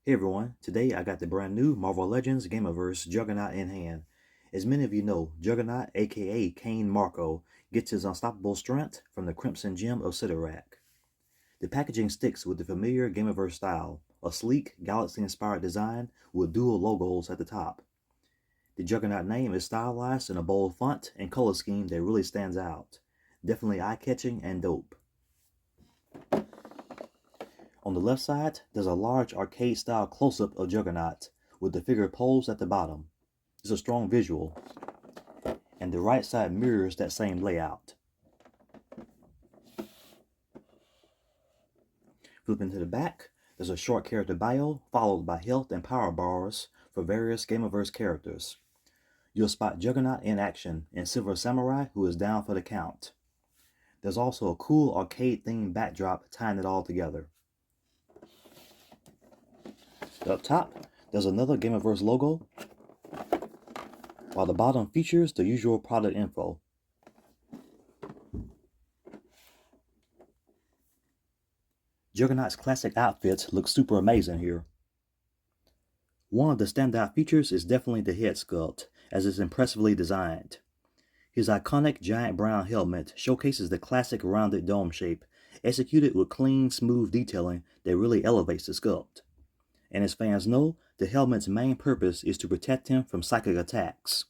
Hey everyone, today I got the brand new Marvel Legends Gamerverse Juggernaut in hand. As many of you know, Juggernaut, aka Cain Marko, gets his unstoppable strength from the Crimson Gem of Cyttorak. The packaging sticks with the familiar Gamerverse style, a sleek, galaxy-inspired design with dual logos at the top. The Juggernaut name is stylized in a bold font and color scheme that really stands out. Definitely eye-catching and dope. On the left side, there's a large arcade-style close-up of Juggernaut, with the figure posed at the bottom. It's a strong visual, and the right side mirrors that same layout. Flipping to the back, there's a short character bio, followed by health and power bars for various Gamerverse characters. You'll spot Juggernaut in action and Silver Samurai, who is down for the count. There's also a cool arcade-themed backdrop tying it all together. Up top, there's another Gamerverse logo, while the bottom features the usual product info. Juggernaut's classic outfits look super amazing here. One of the standout features is definitely the head sculpt, as it's impressively designed. His iconic giant brown helmet showcases the classic rounded dome shape, executed with clean, smooth detailing that really elevates the sculpt. And as fans know, the helmet's main purpose is to protect him from psychic attacks,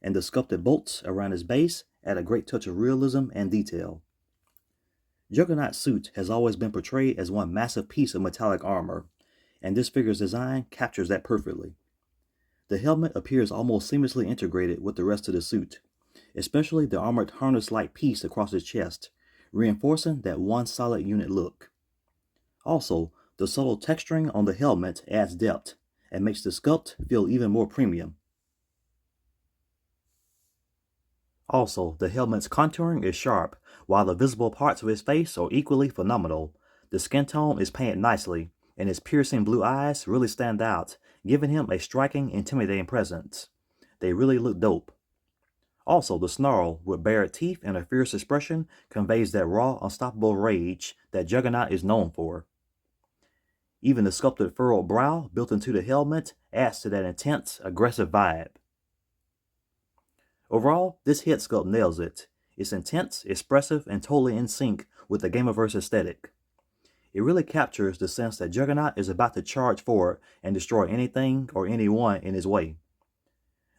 and the sculpted bolts around his base add a great touch of realism and detail. Juggernaut's suit has always been portrayed as one massive piece of metallic armor, and this figure's design captures that perfectly. The helmet appears almost seamlessly integrated with the rest of the suit, especially the armored harness-like piece across his chest, reinforcing that one solid unit look. Also, the subtle texturing on the helmet adds depth and makes the sculpt feel even more premium. Also, the helmet's contouring is sharp, while the visible parts of his face are equally phenomenal. The skin tone is painted nicely, and his piercing blue eyes really stand out, giving him a striking, intimidating presence. They really look dope. Also, the snarl, with bared teeth and a fierce expression, conveys that raw, unstoppable rage that Juggernaut is known for. Even the sculpted furrowed brow built into the helmet adds to that intense, aggressive vibe. Overall, this head sculpt nails it. It's intense, expressive, and totally in sync with the Gamerverse aesthetic. It really captures the sense that Juggernaut is about to charge forward and destroy anything or anyone in his way.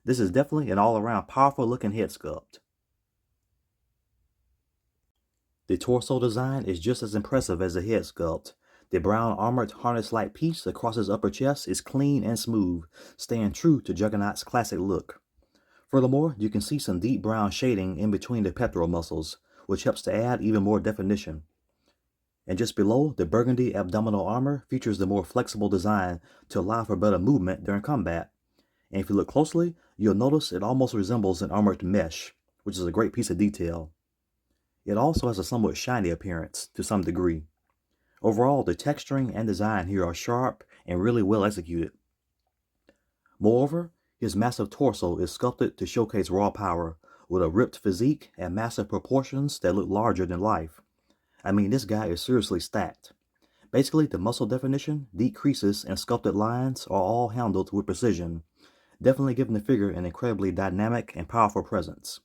This is definitely an all-around powerful looking head sculpt. The torso design is just as impressive as the head sculpt. The brown armored harness-like piece across his upper chest is clean and smooth, staying true to Juggernaut's classic look. Furthermore, you can see some deep brown shading in between the pectoral muscles, which helps to add even more definition. And just below, the burgundy abdominal armor features the more flexible design to allow for better movement during combat. And if you look closely, you'll notice it almost resembles an armored mesh, which is a great piece of detail. It also has a somewhat shiny appearance, to some degree. Overall, the texturing and design here are sharp and really well executed. Moreover, his massive torso is sculpted to showcase raw power, with a ripped physique and massive proportions that look larger than life. I mean, this guy is seriously stacked. Basically, the muscle definition, deep creases, and sculpted lines are all handled with precision, definitely giving the figure an incredibly dynamic and powerful presence.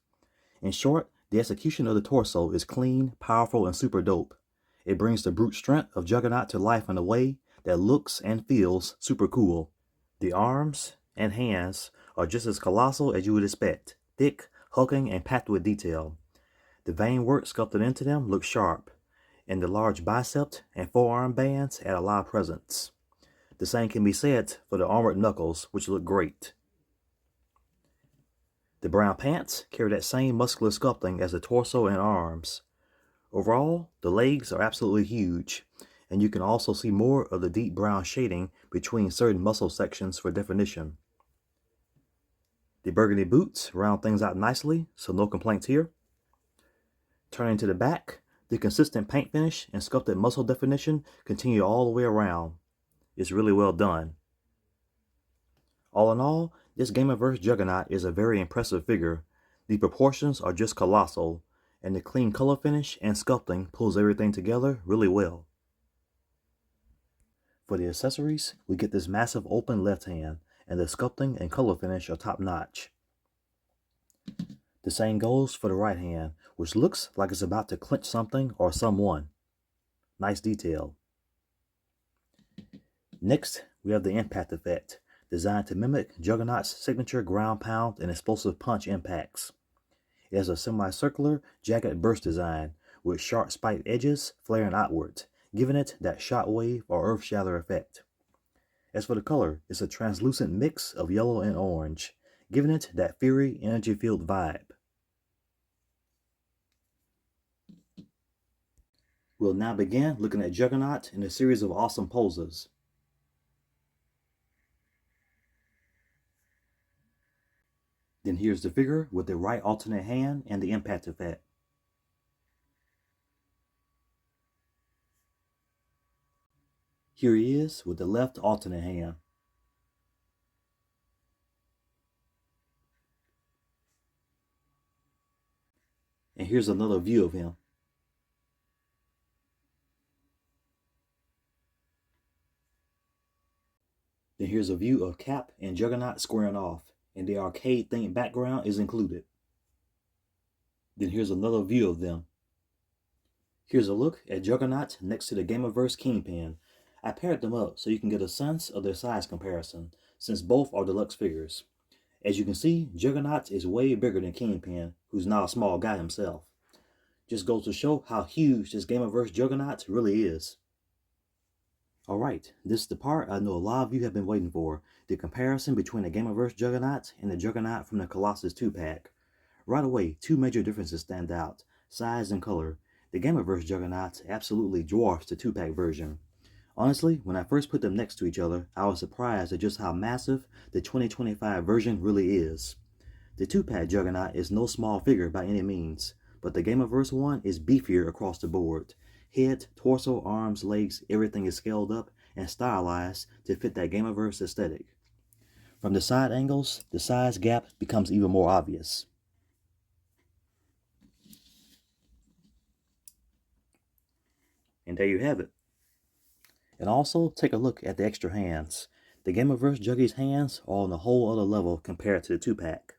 In short, the execution of the torso is clean, powerful, and super dope. It brings the brute strength of Juggernaut to life in a way that looks and feels super cool. The arms and hands are just as colossal as you would expect, thick, hulking, and packed with detail. The vein work sculpted into them looks sharp, and the large bicep and forearm bands add a lot of presence. The same can be said for the armored knuckles, which look great. The brown pants carry that same muscular sculpting as the torso and arms. Overall, the legs are absolutely huge, and you can also see more of the deep brown shading between certain muscle sections for definition. The burgundy boots round things out nicely, so no complaints here. Turning to the back, the consistent paint finish and sculpted muscle definition continue all the way around. It's really well done. All in all, this Gamerverse Juggernaut is a very impressive figure. The proportions are just colossal, and the clean color finish and sculpting pulls everything together really well. For the accessories, we get this massive open left hand, and the sculpting and color finish are top notch. The same goes for the right hand, which looks like it's about to clinch something or someone. Nice detail. Next, we have the impact effect, designed to mimic Juggernaut's signature ground pound and explosive punch impacts. It has a semicircular, jagged burst design with sharp spiked edges flaring outwards, giving it that shockwave or earth shatter effect. As for the color, it's a translucent mix of yellow and orange, giving it that fiery, energy-filled vibe. We'll now begin looking at Juggernaut in a series of awesome poses. Then here's the figure with the right alternate hand and the impact effect. Here he is with the left alternate hand. And here's another view of him. Then here's a view of Cap and Juggernaut squaring off, and the arcade-themed background is included. Then here's another view of them. Here's a look at Juggernaut next to the Gamerverse Kingpin. I paired them up so you can get a sense of their size comparison, since both are deluxe figures. As you can see, Juggernaut is way bigger than Kingpin, who's not a small guy himself. Just goes to show how huge this Gamerverse Juggernaut really is. Alright, this is the part I know a lot of you have been waiting for, the comparison between the Gamerverse Juggernaut and the Juggernaut from the Colossus 2-pack. Right away, two major differences stand out, size and color. The Gamerverse Juggernaut absolutely dwarfs the 2-pack version. Honestly, when I first put them next to each other, I was surprised at just how massive the 2025 version really is. The 2-pack Juggernaut is no small figure by any means, but the Gamerverse one is beefier across the board. Head, torso, arms, legs, everything is scaled up and stylized to fit that Gamerverse aesthetic. From the side angles, the size gap becomes even more obvious. And there you have it. And also, take a look at the extra hands. The Gamerverse Juggy's hands are on a whole other level compared to the 2-pack.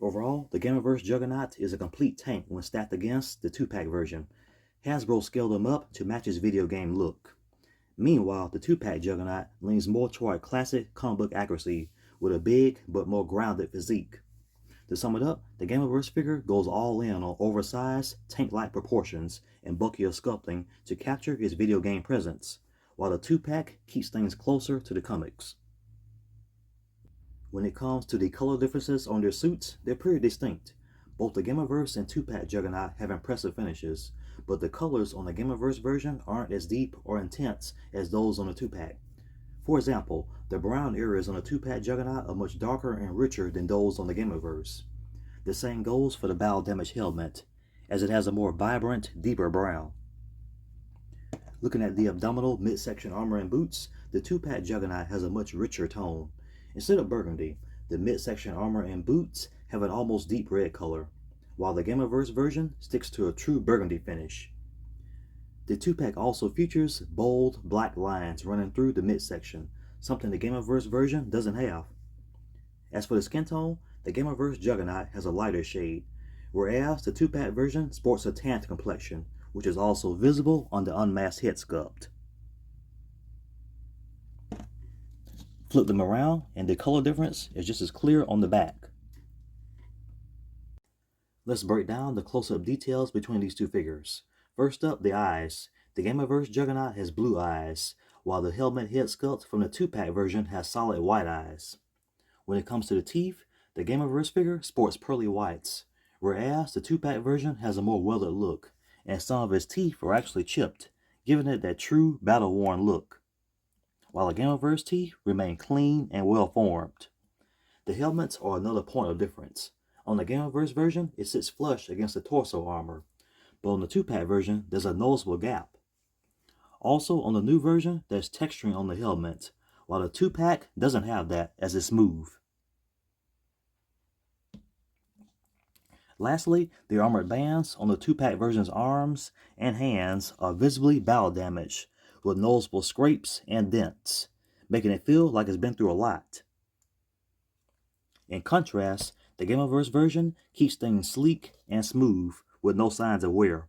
Overall, the Gamerverse Juggernaut is a complete tank when stacked against the 2-pack version. Hasbro scaled him up to match his video game look. Meanwhile, the 2-pack Juggernaut leans more toward classic comic book accuracy with a big but more grounded physique. To sum it up, the Gamerverse figure goes all in on oversized, tank-like proportions and bulkier sculpting to capture his video game presence, while the 2-pack keeps things closer to the comics. When it comes to the color differences on their suits, they're pretty distinct. Both the Gamerverse and 2-pack Juggernaut have impressive finishes, but the colors on the Gamerverse version aren't as deep or intense as those on the 2-pack. For example, the brown areas on the 2-pack Juggernaut are much darker and richer than those on the Gamerverse. The same goes for the battle damage helmet, as it has a more vibrant, deeper brown. Looking at the abdominal midsection armor and boots, the 2-pack Juggernaut has a much richer tone. Instead of burgundy, the midsection armor and boots have an almost deep red color, while the Gamerverse version sticks to a true burgundy finish. The 2-pack also features bold black lines running through the midsection, something the Gamerverse version doesn't have. As for the skin tone, the Gamerverse Juggernaut has a lighter shade, whereas the 2-pack version sports a tanned complexion, which is also visible on the unmasked head sculpt. Flip them around and the color difference is just as clear on the back. Let's break down the close-up details between these two figures. First up, the eyes. The Gamerverse Juggernaut has blue eyes, while the helmet head sculpt from the 2-pack version has solid white eyes. When it comes to the teeth, the Gamerverse figure sports pearly whites, whereas the 2-pack version has a more weathered look, and some of its teeth are actually chipped, giving it that true battle-worn look, while the Gamerverse teeth remain clean and well-formed. The helmets are another point of difference. On the Gamerverse version, it sits flush against the torso armor, but on the 2-pack version, there's a noticeable gap. Also, on the new version, there's texturing on the helmet, while the 2-pack doesn't have that as it's smooth. Lastly, the armored bands on the 2-pack version's arms and hands are visibly battle damaged, with noticeable scrapes and dents, making it feel like it's been through a lot. In contrast, the Gamerverse version keeps things sleek and smooth, with no signs of wear.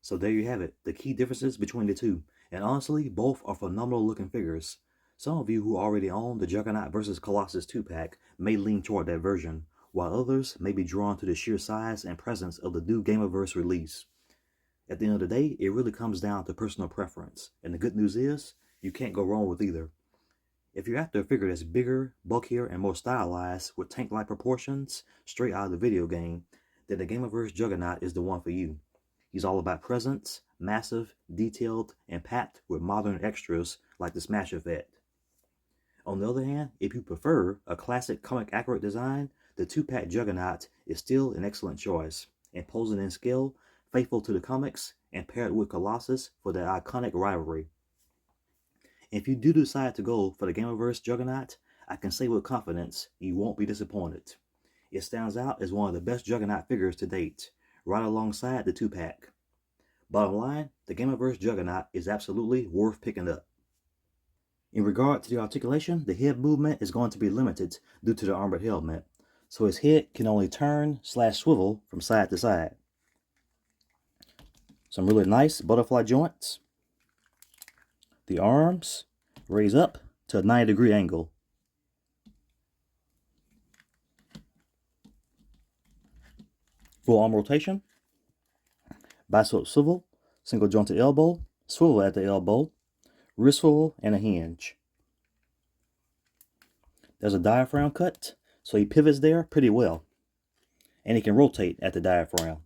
So there you have it, the key differences between the two. And honestly, both are phenomenal looking figures. Some of you who already own the Juggernaut vs. Colossus 2-pack may lean toward that version, while others may be drawn to the sheer size and presence of the new Gamerverse release. At the end of the day, it really comes down to personal preference, and the good news is, you can't go wrong with either. If you're after a figure that's bigger, bulkier, and more stylized, with tank-like proportions, straight out of the video game, then the Gamerverse Juggernaut is the one for you. He's all about presence, massive, detailed, and packed with modern extras like the smash effect. On the other hand, if you prefer a classic comic accurate design, the 2-pack Juggernaut is still an excellent choice, imposing in scale, faithful to the comics, and paired with Colossus for their iconic rivalry. If you do decide to go for the Gamerverse Juggernaut, I can say with confidence, you won't be disappointed. It stands out as one of the best Juggernaut figures to date, right alongside the 2-pack. Bottom line, the Gamerverse Juggernaut is absolutely worth picking up. In regard to the articulation, the head movement is going to be limited due to the armored helmet, so his head can only turn/swivel from side to side. Some really nice butterfly joints. The arms raise up to a 90-degree angle. Full arm rotation. Bicep swivel, single jointed elbow, swivel at the elbow, wrist swivel, and a hinge. There's a diaphragm cut, so he pivots there pretty well. And he can rotate at the diaphragm.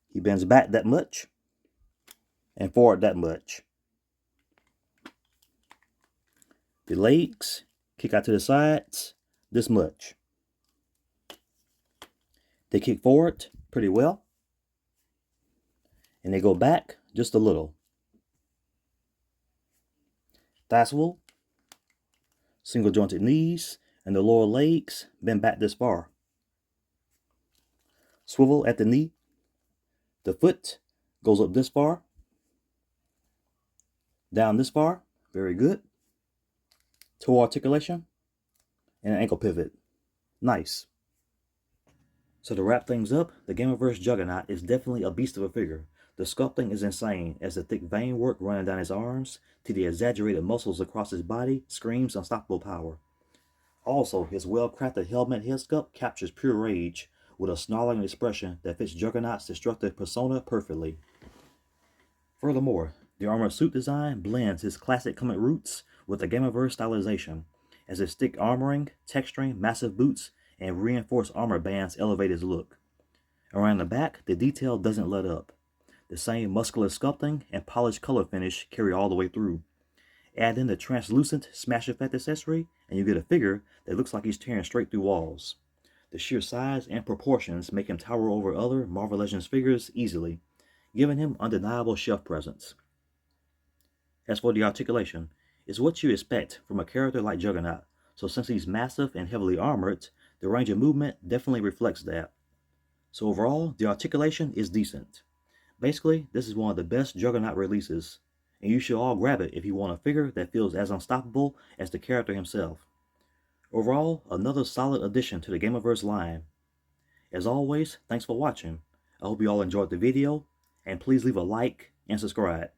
He bends back that much and forward that much. The legs kick out to the sides this much. They kick forward pretty well. And they go back just a little. Thigh swivel, single jointed knees, and the lower legs bend back this far. Swivel at the knee. The foot goes up this far. Down this far. Very good. Toe articulation. And an ankle pivot. Nice. So to wrap things up, the Gamerverse Juggernaut is definitely a beast of a figure. The sculpting is insane, as the thick vein work running down his arms to the exaggerated muscles across his body screams unstoppable power. Also, his well-crafted helmet head sculpt captures pure rage with a snarling expression that fits Juggernaut's destructive persona perfectly. Furthermore, the armored suit design blends his classic comic roots with the Gamerverse stylization, as his thick armoring, texturing, massive boots, and reinforced armor bands elevate his look. Around the back, the detail doesn't let up. The same muscular sculpting and polished color finish carry all the way through. Add in the translucent smash effect accessory, and you get a figure that looks like he's tearing straight through walls. The sheer size and proportions make him tower over other Marvel Legends figures easily, giving him undeniable shelf presence. As for the articulation, it's what you expect from a character like Juggernaut, so since he's massive and heavily armored, the range of movement definitely reflects that. So overall, the articulation is decent. Basically, this is one of the best Juggernaut releases, and you should all grab it if you want a figure that feels as unstoppable as the character himself. Overall, another solid addition to the Gamerverse line. As always, thanks for watching. I hope you all enjoyed the video, and please leave a like and subscribe.